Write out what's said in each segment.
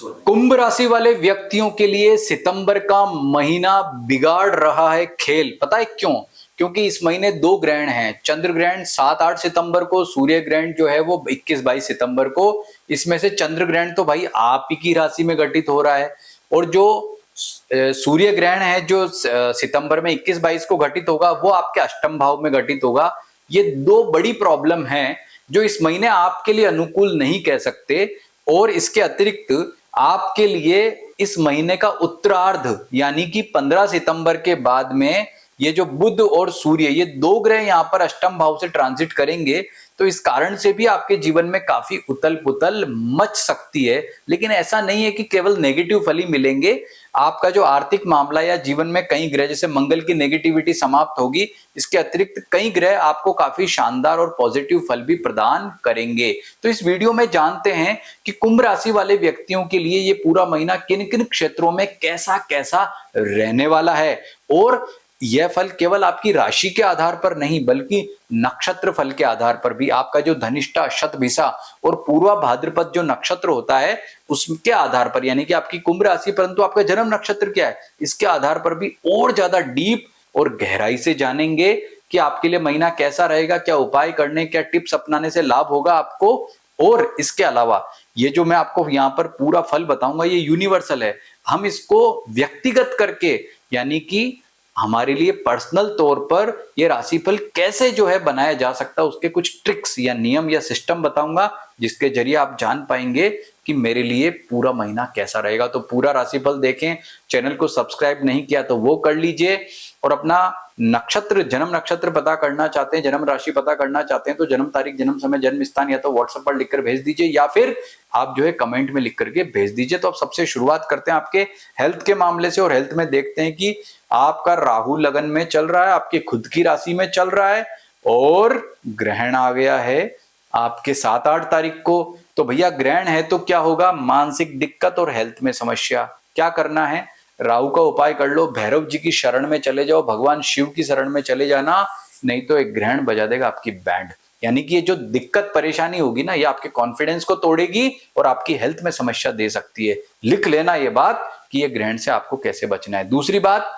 कुंभ राशि वाले व्यक्तियों के लिए सितंबर का महीना बिगाड़ रहा है खेल। पता है क्यों? क्योंकि इस महीने दो ग्रहण हैं। चंद्र ग्रहण 7-8 सितंबर को, सूर्य ग्रहण जो है वो 21-22 सितंबर को। इसमें से चंद्र ग्रहण तो भाई आप ही की राशि में घटित हो रहा है, और जो सूर्य ग्रहण है जो सितंबर में 21-22 को घटित होगा वो आपके अष्टम भाव में घटित होगा। ये दो बड़ी प्रॉब्लम है जो इस महीने आपके लिए अनुकूल नहीं कह सकते। और इसके अतिरिक्त आपके लिए इस महीने का उत्तरार्ध यानी कि 15 सितंबर के बाद में ये जो बुध और सूर्य, ये दो ग्रह यहां पर अष्टम भाव से ट्रांजिट करेंगे, तो इस कारण से भी आपके जीवन में काफी उथल पुथल मच सकती है। लेकिन ऐसा नहीं है कि केवल नेगेटिव फल ही मिलेंगे। आपका जो आर्थिक मामला या जीवन में कई ग्रह, जैसे मंगल की नेगेटिविटी समाप्त होगी, इसके अतिरिक्त कई ग्रह आपको काफी शानदार और पॉजिटिव फल भी प्रदान करेंगे। तो इस वीडियो में जानते हैं कि कुंभ राशि वाले व्यक्तियों के लिए ये पूरा महीना किन किन क्षेत्रों में कैसा कैसा रहने वाला है। और यह फल केवल आपकी राशि के आधार पर नहीं बल्कि नक्षत्र फल के आधार पर भी, आपका जो धनिष्ठा, शतभिषा और पूर्वा भाद्रपद जो नक्षत्र होता है उसके आधार पर, यानी कि आपकी कुंभ राशि परंतु आपका जन्म नक्षत्र क्या है इसके आधार पर भी और ज्यादा डीप और गहराई से जानेंगे कि आपके लिए महीना कैसा रहेगा, क्या उपाय करने, क्या टिप्स अपनाने से लाभ होगा आपको। और इसके अलावा ये जो मैं आपको यहाँ पर पूरा फल बताऊंगा ये यूनिवर्सल है, हम इसको व्यक्तिगत करके यानी कि हमारे लिए पर्सनल तौर पर यह राशिफल कैसे जो है बनाया जा सकता है, उसके कुछ ट्रिक्स या नियम या सिस्टम बताऊंगा जिसके जरिए आप जान पाएंगे कि मेरे लिए पूरा महीना कैसा रहेगा। तो पूरा राशिफल देखें। चैनल को सब्सक्राइब नहीं किया तो वो कर लीजिए। और अपना नक्षत्र, जन्म नक्षत्र पता करना चाहते हैं, जन्म राशि पता करना चाहते हैं तो जन्म तारीख, जन्म समय, जन्म स्थान या तो व्हाट्सएप पर लिखकर भेज दीजिए या फिर आप जो है कमेंट में लिख करके भेज दीजिए। तो अब सबसे शुरुआत करते हैं आपके हेल्थ के मामले से। और हेल्थ में देखते हैं कि आपका राहु लगन में चल रहा है, आपके खुद की राशि में चल रहा है और ग्रहण आ गया है आपके 7-8 तारीख को। तो भैया ग्रहण है तो क्या होगा? मानसिक दिक्कत और हेल्थ में समस्या। क्या करना है? राहु का उपाय कर लो, भैरव जी की शरण में चले जाओ, भगवान शिव की शरण में चले जाना, नहीं तो एक ग्रहण बजा देगा आपकी बैंड। यानी कि ये जो दिक्कत परेशानी होगी ना, ये आपके कॉन्फिडेंस को तोड़ेगी और आपकी हेल्थ में समस्या दे सकती है। लिख लेना ये बात कि ये ग्रहण से आपको कैसे बचना है। दूसरी बात,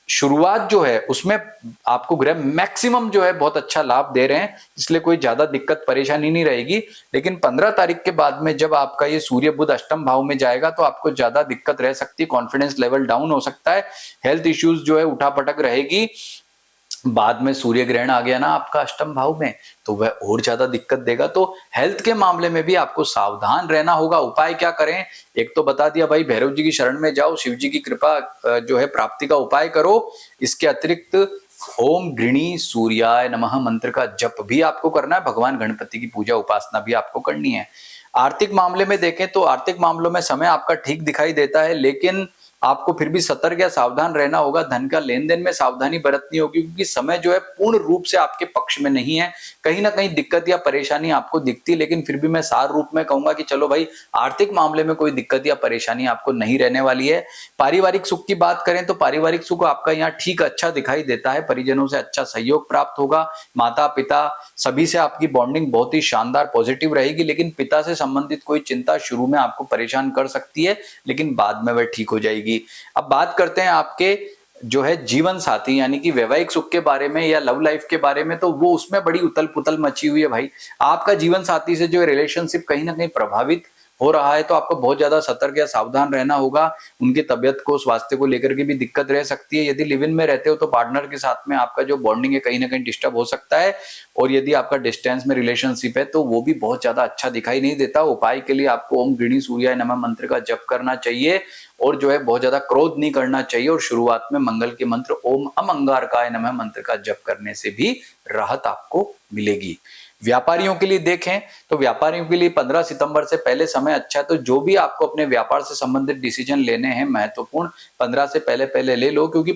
शुरुआत जो है उसमें आपको ग्रह मैक्सिमम जो है बहुत अच्छा लाभ दे रहे हैं, इसलिए कोई ज्यादा दिक्कत परेशानी नहीं रहेगी। लेकिन 15 तारीख के बाद में जब आपका ये सूर्य बुध अष्टम भाव में जाएगा तो आपको ज्यादा दिक्कत रह सकती है, कॉन्फिडेंस लेवल डाउन हो सकता है, हेल्थ इश्यूज जो है उठापटक रहेगी। बाद में सूर्य ग्रहण आ गया ना आपका अष्टम भाव में, तो वह और ज्यादा दिक्कत देगा। तो हेल्थ के मामले में भी आपको सावधान रहना होगा। उपाय क्या करें? एक तो बता दिया भाई, भैरव जी की शरण में जाओ, शिव जी की कृपा जो है प्राप्ति का उपाय करो। इसके अतिरिक्त ओम गृणी सूर्याय नमः मंत्र का जप भी आपको करना है, भगवान गणपति की पूजा उपासना भी आपको करनी है। आर्थिक मामले में देखें तो आर्थिक मामलों में समय आपका ठीक दिखाई देता है, लेकिन आपको फिर भी सतर्क या सावधान रहना होगा। धन का लेन देन में सावधानी बरतनी होगी क्योंकि समय जो है पूर्ण रूप से आपके पक्ष में नहीं है। कहीं ना कहीं दिक्कत या परेशानी आपको दिखती है, लेकिन फिर भी मैं सार रूप में कहूंगा कि चलो भाई, आर्थिक मामले में कोई दिक्कत या परेशानी आपको नहीं रहने वाली है। पारिवारिक सुख की बात करें तो पारिवारिक सुख आपका यहाँ ठीक अच्छा दिखाई देता है। परिजनों से अच्छा सहयोग प्राप्त होगा, माता पिता सभी से आपकी बॉन्डिंग बहुत ही शानदार पॉजिटिव रहेगी। लेकिन पिता से संबंधित कोई चिंता शुरू में आपको परेशान कर सकती है, लेकिन बाद में वह ठीक हो जाएगी। अब बात करते हैं आपके जो है जीवन साथी यानी कि वैवाहिक सुख के बारे में या लव लाइफ के बारे में, तो वो उसमें बड़ी उथल पुथल मची हुई है भाई। आपका जीवन साथी से जो रिलेशनशिप कहीं ना कहीं प्रभावित हो रहा है, तो आपको बहुत ज्यादा सतर्क या सावधान रहना होगा। उनकी तबियत को, स्वास्थ्य को लेकर के भी दिक्कत रह सकती है। यदि लिव इन में रहते हो तो पार्टनर के साथ में आपका जो बॉन्डिंग है कहीं ना कहीं डिस्टर्ब हो सकता है। और यदि आपका डिस्टेंस में रिलेशनशिप है तो वो भी बहुत ज्यादा अच्छा दिखाई नहीं देता। उपाय के लिए आपको ओम गृणी सूर्याय नमः मंत्र का जप करना चाहिए और जो है बहुत ज्यादा क्रोध नहीं करना चाहिए। और शुरुआत में मंगल के मंत्र ओम अमंगारकाय नमः मंत्र का जप करने से भी राहत आपको मिलेगी। व्यापारियों के लिए देखें तो व्यापारियों के लिए 15 सितंबर से पहले समय अच्छा है। तो जो भी आपको अपने व्यापार से संबंधित डिसीजन लेने हैं महत्वपूर्ण, 15 से पहले पहले ले लो, क्योंकि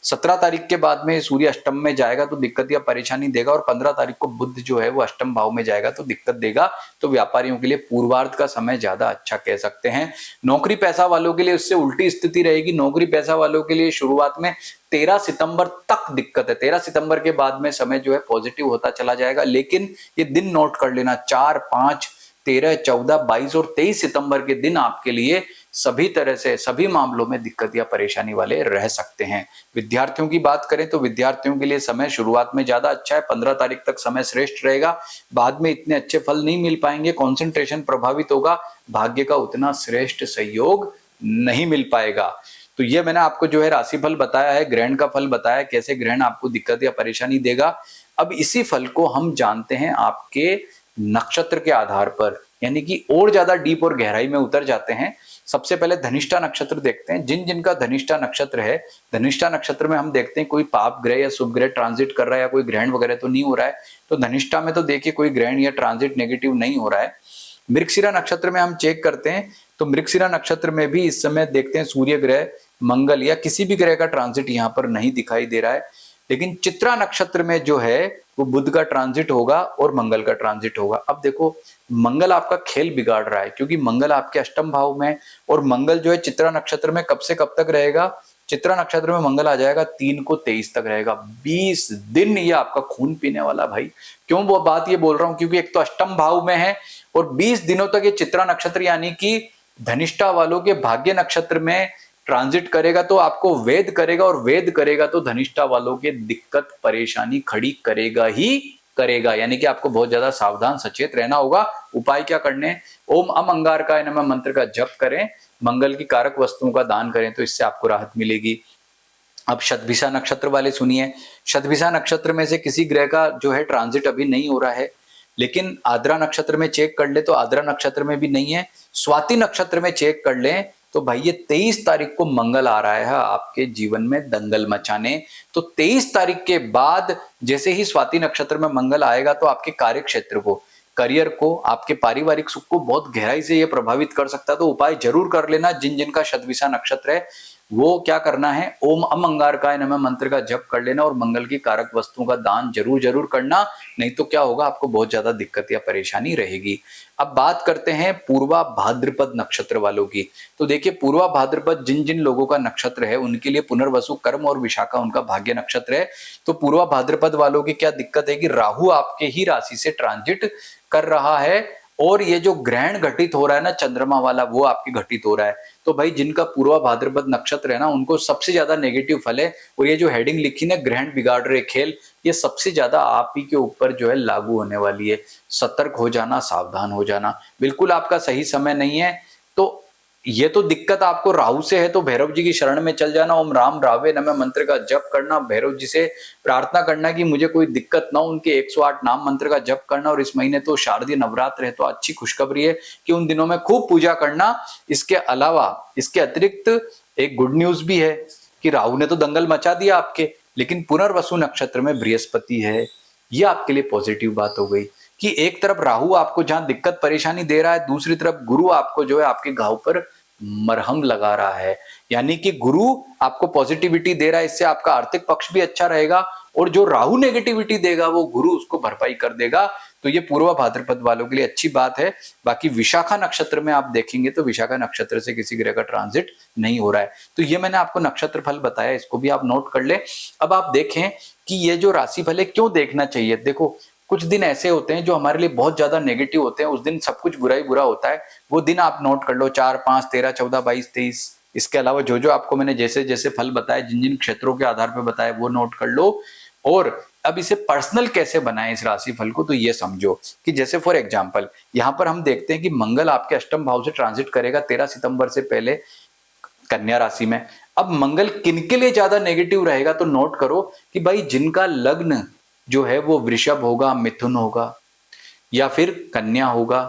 17 तारीख के बाद में सूर्य अष्टम में जाएगा तो दिक्कत या परेशानी देगा, और 15 तारीख को बुध जो है वो अष्टम भाव में जाएगा तो दिक्कत देगा। तो व्यापारियों के लिए पूर्वार्ध का समय ज्यादा अच्छा कह सकते हैं। नौकरी पैसा वालों के लिए उससे उल्टी स्थिति रहेगी। नौकरी पैसा वालों के लिए शुरुआत में 13 सितंबर तक दिक्कत है। 13 सितंबर के बाद में समय जो है पॉजिटिव होता चला जाएगा। लेकिन ये दिन नोट कर लेना, 4, 5, 13, 14, 22 और 23 सितंबर के दिन आपके लिए सभी तरह से सभी मामलों में दिक्कत या परेशानी वाले रह सकते हैं। विद्यार्थियों की बात करें तो विद्यार्थियों के लिए समय शुरुआत में ज्यादा अच्छा है, 15 तारीख तक समय श्रेष्ठ रहेगा। बाद में इतने अच्छे फल नहीं मिल पाएंगे, कंसंट्रेशन प्रभावित होगा, भाग्य का उतना श्रेष्ठ सहयोग नहीं मिल पाएगा। तो ये मैंने आपको जो है राशिफल बताया है, ग्रहण का फल बताया, कैसे ग्रहण आपको दिक्कत या परेशानी देगा। अब इसी फल को हम जानते हैं आपके नक्षत्र के आधार पर, यानी कि और ज्यादा डीप और गहराई में उतर जाते हैं। सबसे पहले धनिष्ठा नक्षत्र देखते हैं। जिन जिनका धनिष्ठा नक्षत्र है, धनिष्ठा नक्षत्र में हम देखते हैं कोई पाप ग्रह या शुभ ग्रह ट्रांजिट कर रहा है या कोई ग्रहण वगैरह तो नहीं हो रहा है। तो धनिष्ठा में तो देखिए कोई ग्रहण या ट्रांजिट नेगेटिव नहीं हो रहा है। मृगशिरा नक्षत्र में हम चेक करते हैं तो मृगशिरा नक्षत्र में भी इस समय देखते हैं सूर्य ग्रह, मंगल या किसी भी ग्रह का ट्रांजिट यहाँ पर नहीं दिखाई दे रहा है। लेकिन चित्रा नक्षत्र में जो है वो बुध का ट्रांजिट होगा और मंगल का ट्रांजिट होगा। अब देखो मंगल आपका खेल बिगाड़ रहा है, क्योंकि मंगल आपके अष्टम भाव में, और मंगल जो है चित्रा नक्षत्र में कब से कब तक रहेगा? चित्रा नक्षत्र में मंगल आ जाएगा 3 को 23 तक रहेगा, 20 दिन ये आपका खून पीने वाला भाई। क्यों वो बात ये बोल रहा हूं? क्योंकि एक तो अष्टम भाव में है और 20 दिनों तक ये चित्रा नक्षत्र यानी कि धनिष्ठा वालों के भाग्य नक्षत्र में ट्रांजिट करेगा, तो आपको वेद करेगा, और वेद करेगा तो धनिष्ठा वालों के दिक्कत परेशानी खड़ी करेगा ही करेगा। यानी कि आपको बहुत ज्यादा सावधान सचेत रहना होगा। उपाय क्या करने? ओम अम अंगारकाय नमः मंत्र का जप करें, मंगल की कारक वस्तुओं का दान करें, तो इससे आपको राहत मिलेगी। अब शतभिषा नक्षत्र वाले सुनिए। शतभिषा नक्षत्र में से किसी ग्रह का जो है ट्रांजिट अभी नहीं हो रहा है, लेकिन आद्रा नक्षत्र में चेक कर ले तो आद्रा नक्षत्र में भी नहीं है। स्वाति नक्षत्र में चेक कर लें तो भाई ये 23 तारीख को मंगल आ रहा है आपके जीवन में दंगल मचाने। तो 23 तारीख के बाद जैसे ही स्वाति नक्षत्र में मंगल आएगा तो आपके कार्य क्षेत्र को, करियर को, आपके पारिवारिक सुख को बहुत गहराई से ये प्रभावित कर सकता है। तो उपाय जरूर कर लेना। जिन जिनका शतभिषा नक्षत्र है वो क्या करना है? ओम अम अंगारकाय नमः मंत्र का जप कर लेना और मंगल की कारक वस्तुओं का दान जरूर जरूर करना, नहीं तो क्या होगा, आपको बहुत ज्यादा दिक्कत या परेशानी रहेगी। अब बात करते हैं पूर्वा भाद्रपद नक्षत्र वालों की। तो देखिए पूर्वा भाद्रपद जिन जिन लोगों का नक्षत्र है उनके लिए पुनर्वसु, कर्म और विशाखा उनका भाग्य नक्षत्र है। तो पूर्वा भाद्रपद वालों की क्या दिक्कत है कि राहु आपके ही राशि से ट्रांजिट कर रहा है, और ये जो ग्रहण घटित हो रहा है ना चंद्रमा वाला, वो आपके घटित हो रहा है। तो भाई जिनका पूर्वा भाद्रपद नक्षत्र है ना उनको सबसे ज्यादा नेगेटिव फल है। और ये जो हेडिंग लिखी ना ग्रहण बिगाड़ रहे खेल, ये सबसे ज्यादा आप ही के ऊपर जो है लागू होने वाली है। सतर्क हो जाना, सावधान हो जाना, बिल्कुल आपका सही समय नहीं है। तो ये तो दिक्कत आपको राहु से है, तो भैरव जी की शरण में चल जाना, ओम राम रावे नमः मंत्र का जप करना, भैरव जी से प्रार्थना करना कि मुझे कोई दिक्कत ना हो, उनके 108 नाम मंत्र का जप करना। और इस महीने तो शारदीय नवरात्र है, तो अच्छी खुशखबरी है कि उन दिनों में खूब पूजा करना। इसके अलावा इसके अतिरिक्त एक गुड न्यूज भी है कि राहु ने तो दंगल मचा दिया आपके, लेकिन पुनर्वसु नक्षत्र में बृहस्पति है। ये आपके लिए पॉजिटिव बात हो गई कि एक तरफ राहु आपको जहां दिक्कत परेशानी दे रहा है, दूसरी तरफ गुरु आपको जो है आपके घाव पर मरहम लगा रहा है। यानी कि गुरु आपको पॉजिटिविटी दे रहा है, इससे आपका आर्थिक पक्ष भी अच्छा रहेगा, और जो राहु नेगेटिविटी देगा वो गुरु उसको भरपाई कर देगा। तो ये पूर्वा भाद्रपद वालों के लिए अच्छी बात है। बाकी विशाखा नक्षत्र में आप देखेंगे तो विशाखा नक्षत्र से किसी ग्रह का ट्रांजिट नहीं हो रहा है। तो ये मैंने आपको नक्षत्र फल बताया, इसको भी आप नोट कर ले। अब आप देखें कि ये जो राशि फल है क्यों देखना चाहिए। देखो कुछ दिन ऐसे होते हैं जो हमारे लिए बहुत ज्यादा नेगेटिव होते हैं, उस दिन सब कुछ बुरा ही बुरा होता है। वो दिन आप नोट कर लो, 4, 5, 13, 14, 22, 23। इसके अलावा जो जो आपको मैंने जैसे जैसे फल बताए, जिन जिन क्षेत्रों के आधार पर बताए, वो नोट कर लो। और अब इसे पर्सनल कैसे बनाएं इस राशि फल को, तो ये समझो कि जैसे फॉर एग्जांपल यहां पर हम देखते हैं कि मंगल आपके अष्टम भाव से ट्रांजिट करेगा 13 सितंबर से पहले कन्या राशि में। अब मंगल किनके लिए ज्यादा नेगेटिव रहेगा, तो नोट करो कि भाई जिनका लग्न जो है वो वृषभ होगा, मिथुन होगा, या फिर कन्या होगा,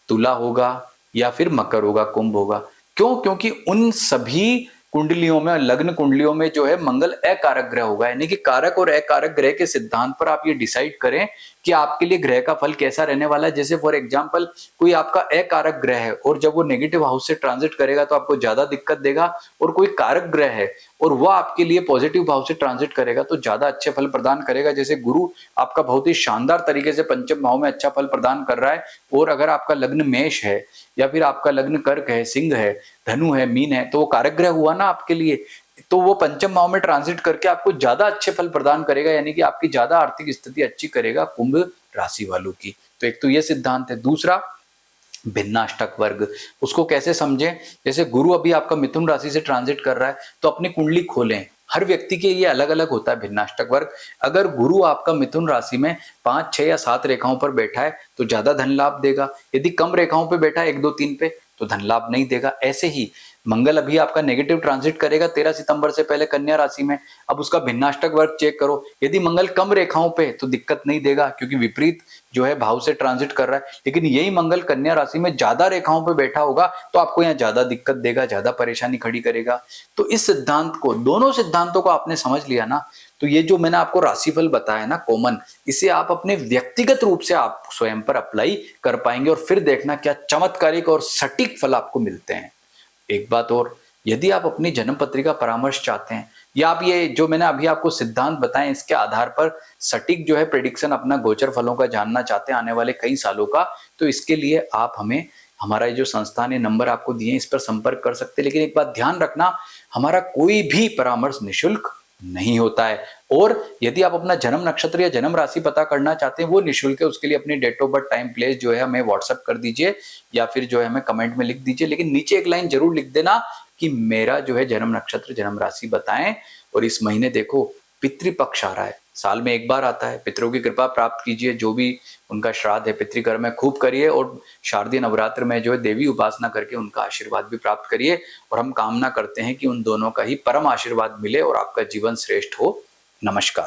तुला होगा, या फिर मकर होगा, कुंभ होगा। क्यों? क्योंकि उन सभी कुंडलियों में, लग्न कुंडलियों में जो है मंगल अकारक ग्रह होगा। यानी कि कारक और अकारक ग्रह के सिद्धांत पर आप ये डिसाइड करें कि आपके लिए ग्रह का फल कैसा रहने वाला है। जैसे फॉर एग्जांपल कोई आपका अकारक ग्रह है और जब वो नेगेटिव हाउस से ट्रांजिट करेगा तो आपको ज्यादा दिक्कत देगा, और कोई कारक ग्रह है और वह आपके लिए पॉजिटिव भाव से ट्रांजिट करेगा तो ज्यादा अच्छे फल प्रदान करेगा। जैसे गुरु आपका बहुत ही शानदार तरीके से पंचम भाव में अच्छा फल प्रदान कर रहा है, और अगर आपका लग्न मेष है या फिर आपका लग्न कर्क है, सिंह है, धनु है, मीन है, तो वो कारक ग्रह हुआ ना आपके लिए, तो वो पंचम भाव में ट्रांजिट करके आपको ज्यादा अच्छे फल प्रदान करेगा। यानी कि आपकी ज्यादा आर्थिक स्थिति अच्छी करेगा कुंभ राशि वालों की। तो एक तो ये सिद्धांत है। दूसरा, भिन्नाष्टक वर्ग, उसको कैसे समझें? जैसे गुरु अभी आपका मिथुन राशि से ट्रांजिट कर रहा है, तो अपनी कुंडली खोलें। हर व्यक्ति के लिए अलग अलग होता है भिन्नाष्टक वर्ग। अगर गुरु आपका मिथुन राशि में 5, 6 या 7 रेखाओं पर बैठा है तो ज्यादा धन लाभ देगा। यदि कम रेखाओं पे बैठा है, 1, 2, 3 पे, तो धन लाभ नहीं देगा। ऐसे ही मंगल अभी आपका नेगेटिव ट्रांजिट करेगा 13 सितंबर से पहले कन्या राशि में। अब उसका भिन्नाष्टक वर्ग चेक करो, यदि मंगल कम रेखाओं पे तो दिक्कत नहीं देगा, क्योंकि विपरीत जो है भाव से ट्रांजिट कर रहा है। लेकिन यही मंगल कन्या राशि में ज्यादा रेखाओं पे बैठा होगा तो आपको यहाँ ज्यादा दिक्कत देगा, ज्यादा परेशानी खड़ी करेगा। तो इस सिद्धांत को, दोनों सिद्धांतों को आपने समझ लिया ना, तो ये जो मैंने आपको राशिफल बताया ना कॉमन, इसे आप अपने व्यक्तिगत रूप से आप स्वयं पर अप्लाई कर पाएंगे और फिर देखना क्या चमत्कारिक और सटीक फल आपको मिलते हैं। एक बात और, यदि आप अपनी जन्म पत्रिका परामर्श चाहते हैं या आप ये जो मैंने अभी आपको सिद्धांत बताए इसके आधार पर सटीक जो है प्रेडिक्शन अपना गोचर फलों का जानना चाहते हैं आने वाले कई सालों का, तो इसके लिए आप हमें, हमारा ये जो संस्थान है नंबर आपको दिए इस पर संपर्क कर सकते हैं। लेकिन एक बात ध्यान रखना, हमारा कोई भी परामर्श निःशुल्क नहीं होता है। और यदि आप अपना जन्म नक्षत्र या जन्म राशि पता करना चाहते हैं वो निःशुल्क है। उसके लिए अपनी date of birth, time, place जो है हमें व्हाट्सएप कर दीजिए या फिर जो है हमें कमेंट में लिख दीजिए। लेकिन नीचे एक लाइन जरूर लिख देना कि मेरा जो है जन्म नक्षत्र, जन्म राशि बताएं। और इस महीने देखो पितृपक्ष आ रहा है, साल में एक बार आता है। पितरों की कृपा प्राप्त कीजिए, जो भी उनका श्राद्ध है पितृकर्म में खूब करिए और शारदीय नवरात्र में जो है देवी उपासना करके उनका आशीर्वाद भी प्राप्त करिए। और हम कामना करते हैं कि उन दोनों का ही परम आशीर्वाद मिले और आपका जीवन श्रेष्ठ हो। नमस्कार।